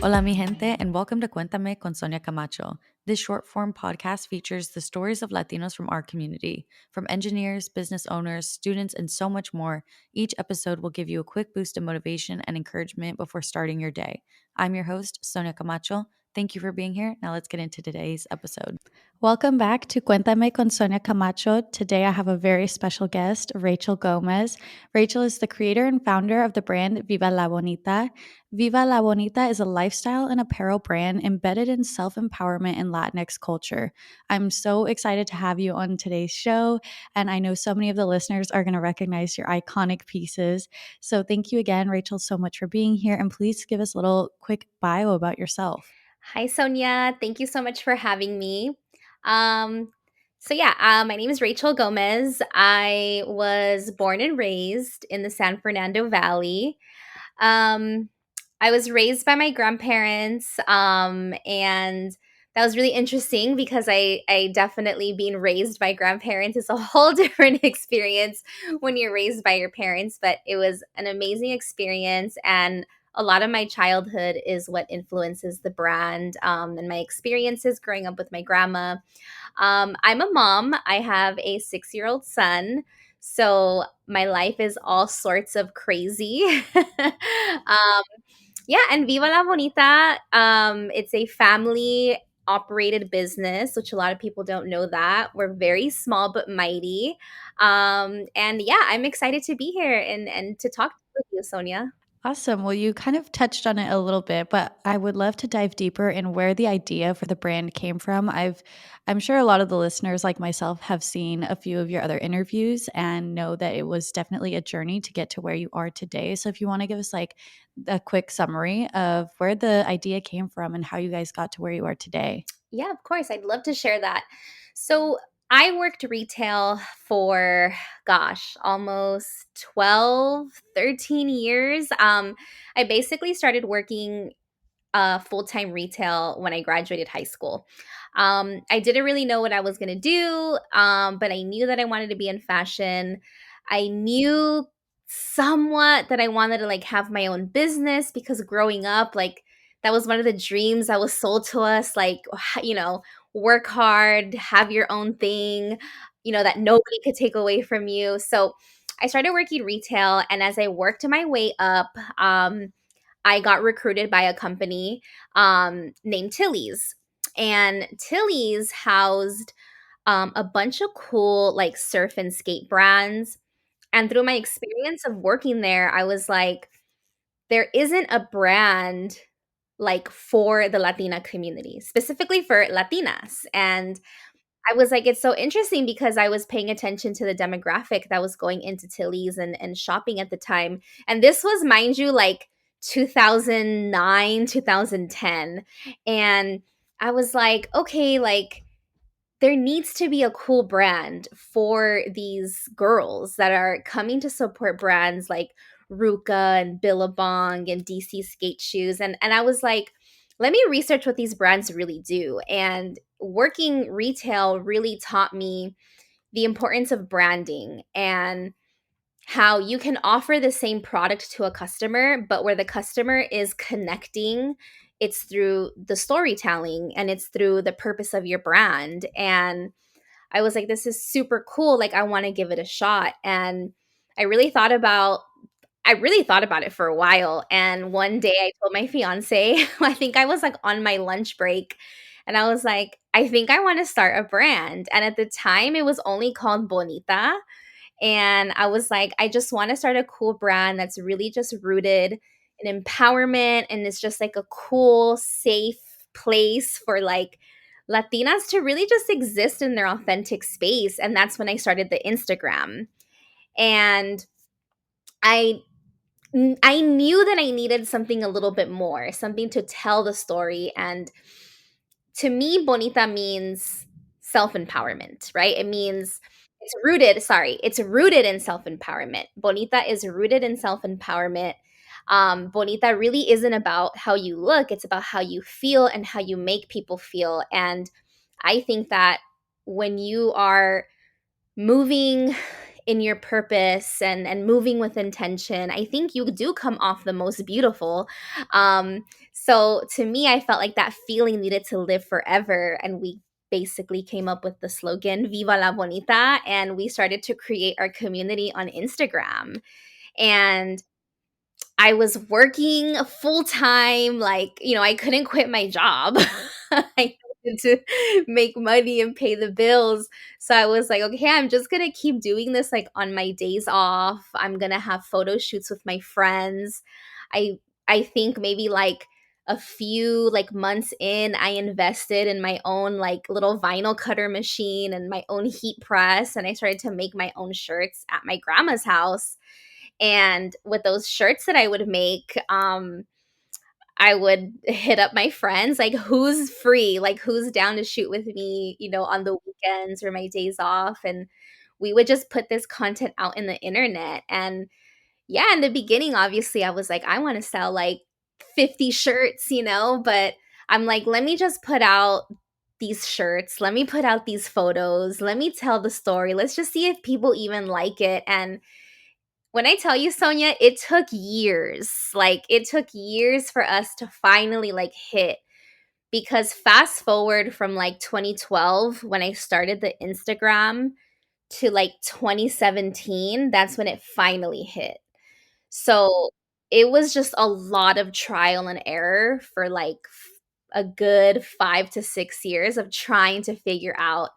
Hola, mi gente, and welcome to Cuéntame con Sonia Camacho. This short form podcast features the stories of Latinos from our community. From engineers, business owners, students, and so much more, each episode will give you a quick boost of motivation and encouragement before starting your day. I'm your host, Sonia Camacho. Thank you for being here. Now let's get into today's episode. Welcome back to Cuéntame con Sonia Camacho. Today I have a very special guest, Rachel Gomez. Rachel is the creator and founder of the brand Viva La Bonita. Viva La Bonita is a lifestyle and apparel brand embedded in self-empowerment and Latinx culture. I'm so excited to have you on today's show, and I know so many of the listeners are going to recognize your iconic pieces. So thank you again, Rachel, so much for being here, and please give us a little quick bio about yourself. Hi, Sonia. Thank you so much for having me. My name is Rachel Gomez. I was born and raised in the San Fernando Valley. Um, I was raised by my grandparents, and that was really interesting because I definitely being raised by grandparents is a whole different experience when you're raised by your parents, but it was an amazing experience. And a lot of my childhood is what influences the brand, and my experiences growing up with my grandma. I'm a mom. I have a 6-year-old son. So my life is all sorts of crazy. And Viva La Bonita, it's a family operated business, which a lot of people don't know that. We're very small but mighty. I'm excited to be here and to talk with you, Sonia. Awesome. Well, you kind of touched on it a little bit, but I would love to dive deeper in where the idea for the brand came from. I'm sure a lot of the listeners like myself have seen a few of your other interviews and know that it was definitely a journey to get to where you are today. So if you want to give us like a quick summary of where the idea came from and how you guys got to where you are today. Yeah, of course. I'd love to share that. So I worked retail for, almost 12, 13 years. I basically started working full time retail when I graduated high school. I didn't really know what I was going to do, but I knew that I wanted to be in fashion. I knew somewhat that I wanted to like have my own business because growing up, like that was one of the dreams that was sold to us, like, work hard, have your own thing, that nobody could take away from you. So I started working retail, and as I worked my way up, I got recruited by a company named Tilly's. And Tilly's housed a bunch of cool like surf and skate brands. And through my experience of working there, I was like, there isn't a brand like for the Latina community, specifically for Latinas. And I was like, it's so interesting because I was paying attention to the demographic that was going into Tilly's and shopping at the time. And this was, mind you, like 2009, 2010. And I was like, okay, like there needs to be a cool brand for these girls that are coming to support brands like Ruka and Billabong and DC skate shoes. And I was like, let me research what these brands really do. And working retail really taught me the importance of branding and how you can offer the same product to a customer, but where the customer is connecting, it's through the storytelling and it's through the purpose of your brand. And I was like, this is super cool. Like, I want to give it a shot. And I really thought about I really thought about it for a while. And one day I told my fiance, I think I was like on my lunch break, and I was like, I think I want to start a brand. And at the time, it was only called Bonita. And I was like, I just want to start a cool brand that's really just rooted in empowerment. And it's just like a cool, safe place for like Latinas to really just exist in their authentic space. And that's when I started the Instagram. And I I knew that I needed something a little bit more, something to tell the story. And to me, bonita means self empowerment, right? It means it's rooted in self empowerment. Bonita is rooted in self empowerment. Bonita really isn't about how you look, it's about how you feel and how you make people feel. And I think that when you are moving in your purpose and moving with intention, I think you do come off the most beautiful. So to me, I felt like that feeling needed to live forever, and we basically came up with the slogan Viva La Bonita, and we started to create our community on Instagram. And I was working full time, like, I couldn't quit my job. I needed to make money and pay the bills. So I was like, okay, I'm just gonna keep doing this like on my days off. I'm gonna have photo shoots with my friends. I I think maybe like a few like months in, I invested in my own like little vinyl cutter machine and my own heat press, and I started to make my own shirts at my grandma's house. And with those shirts that I would make, I would hit up my friends, like, who's free, like, who's down to shoot with me, on the weekends or my days off. And we would just put this content out in the internet. And yeah, in the beginning, obviously, I was like, I want to sell like 50 shirts, but I'm like, let me just put out these shirts. Let me put out these photos. Let me tell the story. Let's just see if people even like it. And when I tell you, Sonia, it took years. Like, it took years for us to finally like hit, because fast forward from like 2012 when I started the Instagram to like 2017, that's when it finally hit. So, it was just a lot of trial and error for like a good 5 to 6 years of trying to figure out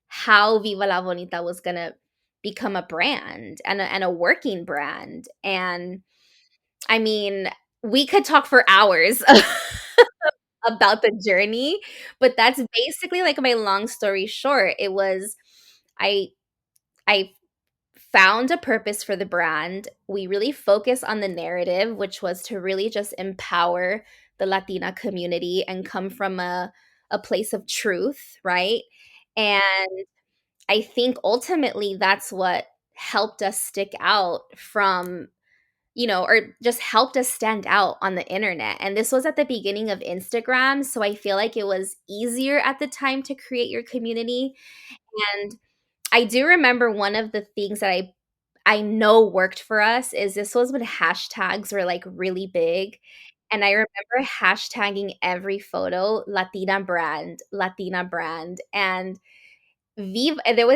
how Viva La Bonita was gonna become a brand and a working brand. And I mean, we could talk for hours about the journey, but that's basically like my long story short. It was I I found a purpose for the brand. We really focus on the narrative, which was to really just empower the Latina community and come from a place of truth, right? And I think ultimately that's what helped us stick out from, or just helped us stand out on the internet. And this was at the beginning of Instagram. So I feel like it was easier at the time to create your community. And I do remember one of the things that I know worked for us is this was when hashtags were like really big. And I remember hashtagging every photo Latina brand. And Viva, there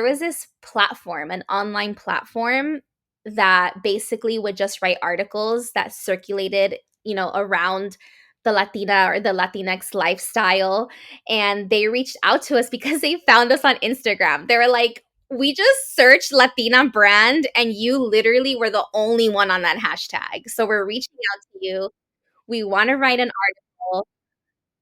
was this platform, an online platform that basically would just write articles that circulated, around the Latina or the Latinx lifestyle. And they reached out to us because they found us on Instagram. They were like, we just searched Latina brand and you literally were the only one on that hashtag. So we're reaching out to you. We want to write an article.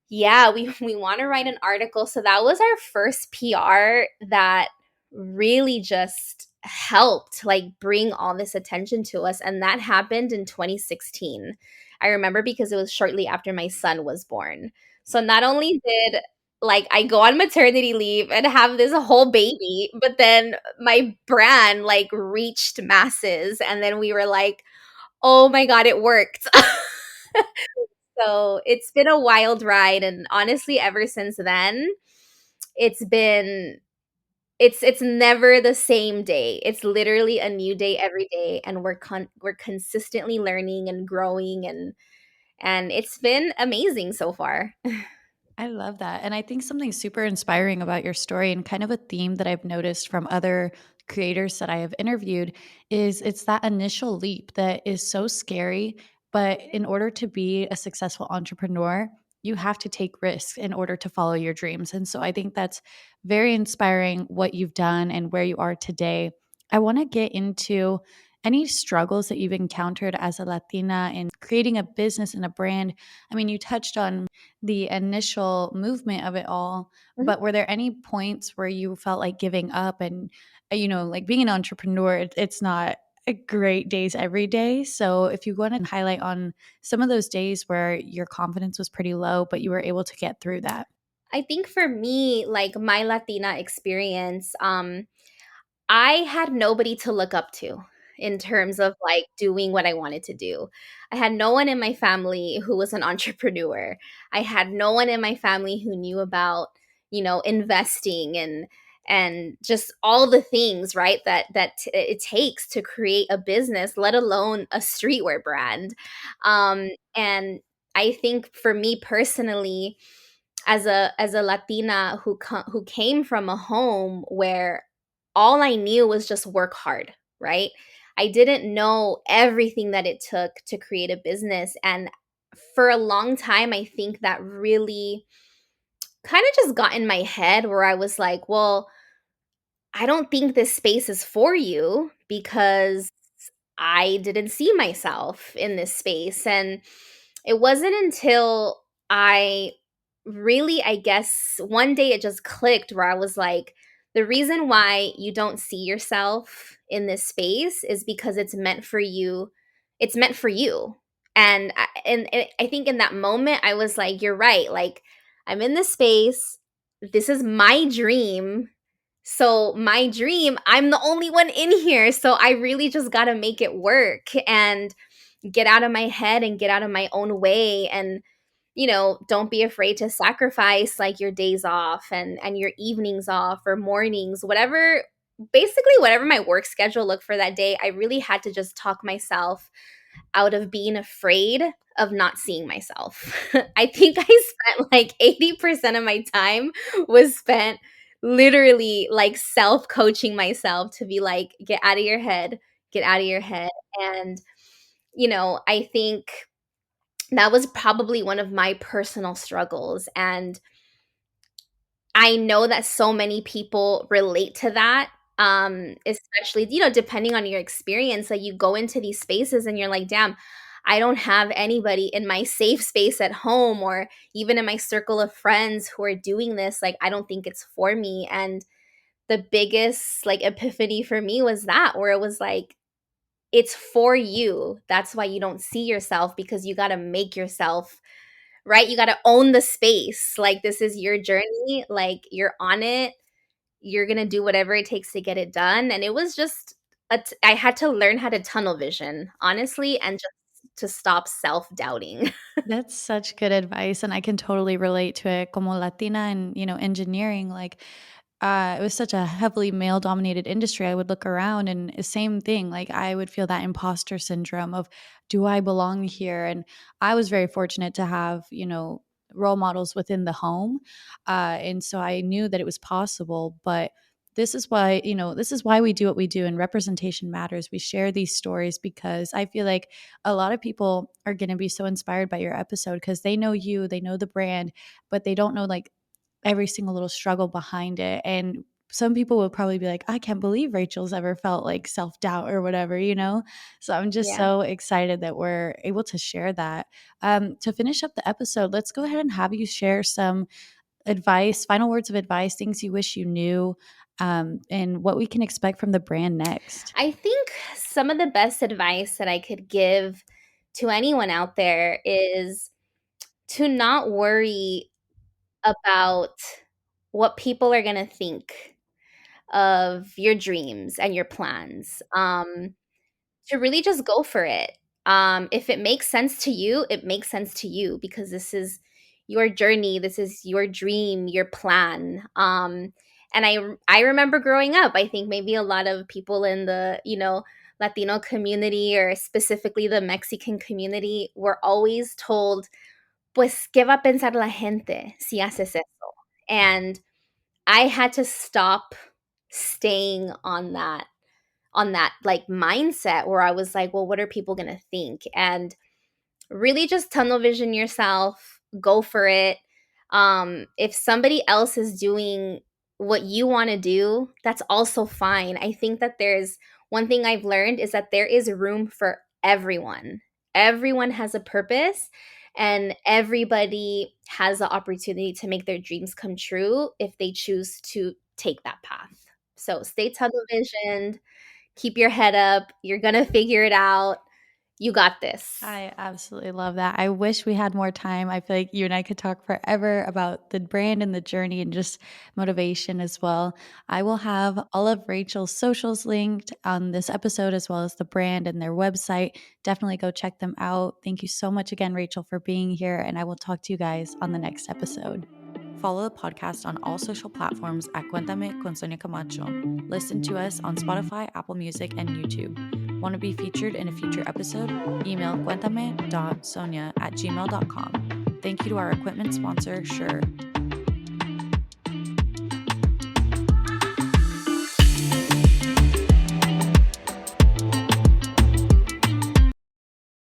Yeah, we wanna write an article, so that was our first PR that really just helped, like, bring all this attention to us, and that happened in 2016. I remember because it was shortly after my son was born. So not only did, like, I go on maternity leave and have this whole baby, but then my brand, like, reached masses, and then we were like, "Oh my god, it worked." So it's been a wild ride, and honestly, ever since then, it's been it's never the same day. It's literally a new day every day, and we're consistently learning and growing, and it's been amazing so far. I love that. And I think something super inspiring about your story and kind of a theme that I've noticed from other creators that I have interviewed is it's that initial leap that is so scary. But in order to be a successful entrepreneur, you have to take risks in order to follow your dreams. And so I think that's very inspiring what you've done and where you are today. I want to get into any struggles that you've encountered as a Latina in creating a business and a brand. I mean, you touched on the initial movement of it all, Mhm. but were there any points where you felt like giving up and like being an entrepreneur, it's not a great days every day. So if you want to highlight on some of those days where your confidence was pretty low, but you were able to get through that. I think for me, like, my Latina experience, I had nobody to look up to in terms of like doing what I wanted to do. I had no one in my family who was an entrepreneur. I had no one in my family who knew about, investing and just all the things, right, it takes to create a business, let alone a streetwear brand. And I think for me personally, as a Latina who came from a home where all I knew was just work hard, right? I didn't know everything that it took to create a business, and for a long time I think that really kind of just got in my head where I was like, well, I don't think this space is for you because I didn't see myself in this space. And it wasn't until I really, I guess, one day it just clicked where I was like, the reason why you don't see yourself in this space is because it's meant for you. It's meant for you. And I think in that moment I was like, you're right. Like, I'm in this space. This is my dream, so my dream, I'm the only one in here. So I really just got to make it work and get out of my head and get out of my own way. And, don't be afraid to sacrifice like your days off and your evenings off or mornings, whatever, basically whatever my work schedule looked for that day. I really had to just talk myself out of being afraid of not seeing myself. I think I spent like 80% of my time was spent literally like self-coaching myself to be like, get out of your head, get out of your head. And, I think that was probably one of my personal struggles. And I know that so many people relate to that, especially, depending on your experience. Like, you go into these spaces and you're like, damn, I don't have anybody in my safe space at home or even in my circle of friends who are doing this. Like, I don't think it's for me. And the biggest like epiphany for me was that, where it was like, it's for you. That's why you don't see yourself, because you got to make yourself, right? You got to own the space. Like, this is your journey. Like, you're on it. You're going to do whatever it takes to get it done. And it was just, I had to learn how to tunnel vision, honestly, and just to stop self doubting. That's such good advice, and I can totally relate to it. Como Latina and engineering, like it was such a heavily male dominated industry. I would look around and same thing. Like I would feel that imposter syndrome of, do I belong here? And I was very fortunate to have role models within the home, and so I knew that it was possible. But this is why we do what we do, and representation matters. We share these stories because I feel like a lot of people are going to be so inspired by your episode because they know you, they know the brand, but they don't know like every single little struggle behind it. And some people will probably be like, I can't believe Rachel's ever felt like self doubt or whatever. So I'm just Yeah. so excited that we're able to share that. To finish up the episode, let's go ahead and have you share some advice, final words of advice, things you wish you knew, and what we can expect from the brand next. I think some of the best advice that I could give to anyone out there is to not worry about what people are going to think of your dreams and your plans. To really just go for it. If it makes sense to you, it makes sense to you, because this is your journey, this is your dream, your plan. And I remember growing up, I think maybe a lot of people in the, Latino community, or specifically the Mexican community, were always told, pues, ¿qué va a pensar la gente si haces eso? And I had to stop staying on that like mindset where I was like, well, what are people going to think? And really just tunnel vision yourself, go for it. If somebody else is doing what you want to do, that's also fine. I think that there's one thing I've learned is that there is room for everyone. Everyone has a purpose, and everybody has the opportunity to make their dreams come true if they choose to take that path. So stay tunnel visioned, keep your head up. You're going to figure it out. You got this. I absolutely love that. I wish we had more time. I feel like you and I could talk forever about the brand and the journey and just motivation as well. I will have all of Rachel's socials linked on this episode, as well as the brand and their website. Definitely go check them out. Thank you so much again, Rachel, for being here. And I will talk to you guys on the next episode. Follow the podcast on all social platforms at Cuéntame con Sonia Camacho. Listen to us on Spotify, Apple Music, and YouTube. Want to be featured in a future episode? Email cuéntame.sonia@gmail.com. Thank you to our equipment sponsor, Shure.